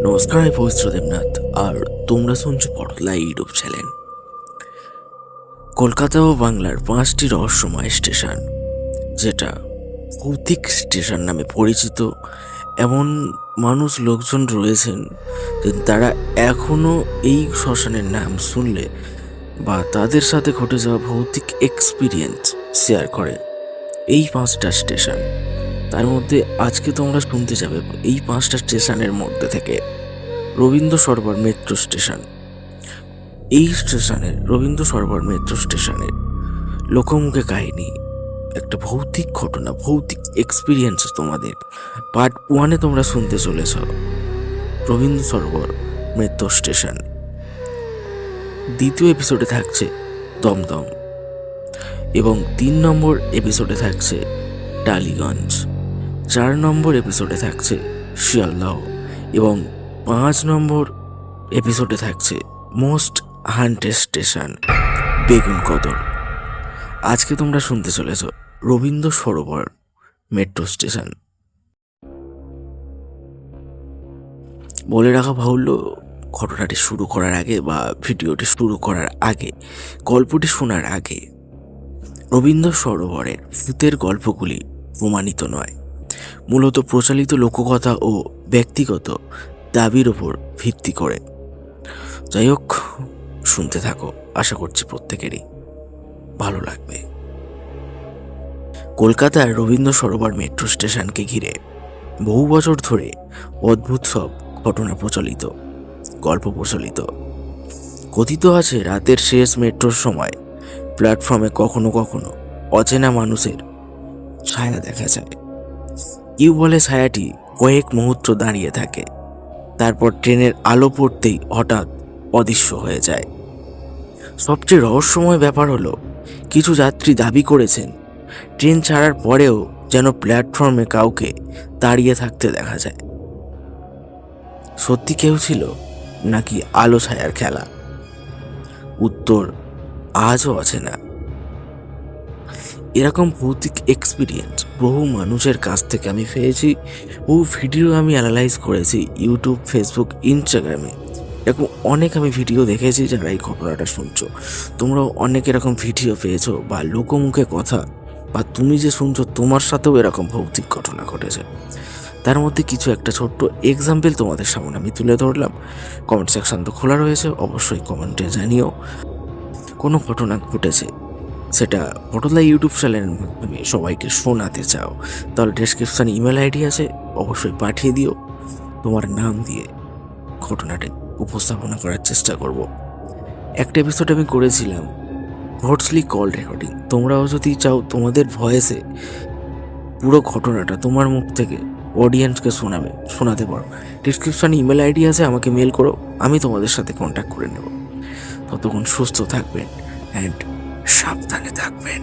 নমস্কার, আমি পবিত্র দেবনাথ আর তোমরা শুনছো পটলা ইউটিউব চ্যানেল। কলকাতা ও বাংলার 5টি রহস্যময় স্টেশন, যেটা ভৌতিক স্টেশন নামে পরিচিত। এমন লোকজন রয়েছেন যে তারা এখনো এই শ্মশানের নাম শুনলে বা তাদের সাথে ঘটে যাওয়া ভৌতিক এক্সপিরিয়েন্স শেয়ার করে। এই 5টা স্টেশন, তার মধ্যে আজকে তোমরা শুনতে যাবে এই 5টা স্টেশনের মধ্যে থেকে রবীন্দ্র সরোবর মেট্রো স্টেশন। এই স্টেশনের রবীন্দ্র সরোবর মেট্রো স্টেশনের লোকমুখে কাহিনী, একটা ভৌতিক ঘটনা, ভৌতিক এক্সপিরিয়েন্স তোমাদের পার্ট 1-এ তোমরা শুনতে চলেছ। Rabindra Sarobar metro station. দ্বিতীয় এপিসোডে থাকছে দমদম এবং 3 নম্বর এপিসোডে থাকছে টালিগঞ্জ, 4 নম্বর এপিসোডে থাকছে শিয়ালদহ এবং 5 নম্বর এপিসোডে থাকছে মোস্ট হান্টেড স্টেশন বেগুনকদর। আজকে তোমরা শুনতে চলেছ রবীন্দ্র সরোবর মেট্রো স্টেশন। বলে রাখা বাহুল্য, ঘটনাটি শুরু করার আগে বা ভিডিওটি শুরু করার আগে, গল্পটি শোনার আগে, রবীন্দ্র সরোবরের ভূতের গল্পগুলি প্রমাণিত নয়, মূলত প্রচলিত লোককথা ও ব্যক্তিগত দাবির ওপর ভিত্তি করে। যাই হোক, শুনতে থাকো, আশা করছি প্রত্যেকেরই ভালো লাগবে। কলকাতার রবীন্দ্র সরোবর মেট্রো স্টেশনকে ঘিরে বহু বছর ধরে অদ্ভুত সব ঘটনা প্রচলিত, গল্প প্রচলিত। কথিত আছে রাতের শেষ মেট্রোর সময় প্ল্যাটফর্মে কখনো কখনো অচেনা মানুষের ছায়া দেখা যায়। কেউ বলে ছায়াটি কয়েক মুহূর্ত দাঁড়িয়ে থাকে, তারপর ট্রেনের আলো পড়তেই হঠাৎ অদৃশ্য হয়ে যায়। সবচেয়ে রহস্যময় ব্যাপার হলো, কিছু যাত্রী দাবি করেছেন ট্রেন ছাড়ার পরেও যেন প্ল্যাটফর্মে কাউকে দাঁড়িয়ে থাকতে দেখা যায়। সত্যি কেউ ছিল নাকি আলো ছায়ার খেলা? উত্তর আজও অচেনা। এরকম ভৌতিক এক্সপিরিয়েন্স বহু মানুষের কাছ থেকে আমি পেয়েছি, বহু ভিডিও আমি অ্যানালাইজ করেছি ইউটিউব, ফেসবুক, ইনস্টাগ্রামে। এরকম অনেক আমি ভিডিও দেখেছি। যারা এই ঘটনাটা শুনছো, তোমরাও অনেক এরকম ভিডিও পেয়েছো বা লোকমুখে কথা, বা তুমি যে শুনছো তোমার সাথেও এরকম ভৌতিক ঘটনা ঘটেছে। তার মধ্যে কিছু একটা ছোট্ট এক্সাম্পল তোমাদের সামনে আমি তুলে ধরলাম। কমেন্ট সেকশন তো খোলা রয়েছে, অবশ্যই কমেন্টে জানিও কোনো ঘটনা ঘটেছে সেটা পটলা ইউটিউব চ্যানেলের মাধ্যমে সবাইকে শোনাতে চাও, তাহলে ডেসক্রিপশানে ইমেল আইডি আছে, অবশ্যই পাঠিয়ে দিও। তোমার নাম দিয়ে ঘটনাটি উপস্থাপনা করার চেষ্টা করব। একটা এপিসোড আমি করেছিলাম ভোটসলি কল রেকর্ডিং। তোমরাও যদি চাও তোমাদের ভয়েসে পুরো ঘটনাটা তোমার মুখ থেকে অডিয়েন্সকে শোনাতে পারো, ডিসক্রিপশানে ইমেল আইডি আছে, আমাকে মেল করো, আমি তোমাদের সাথে কন্ট্যাক্ট করে নেব। ততক্ষণ সুস্থ থাকবেন অ্যান্ড সাবধানে থাকবেন।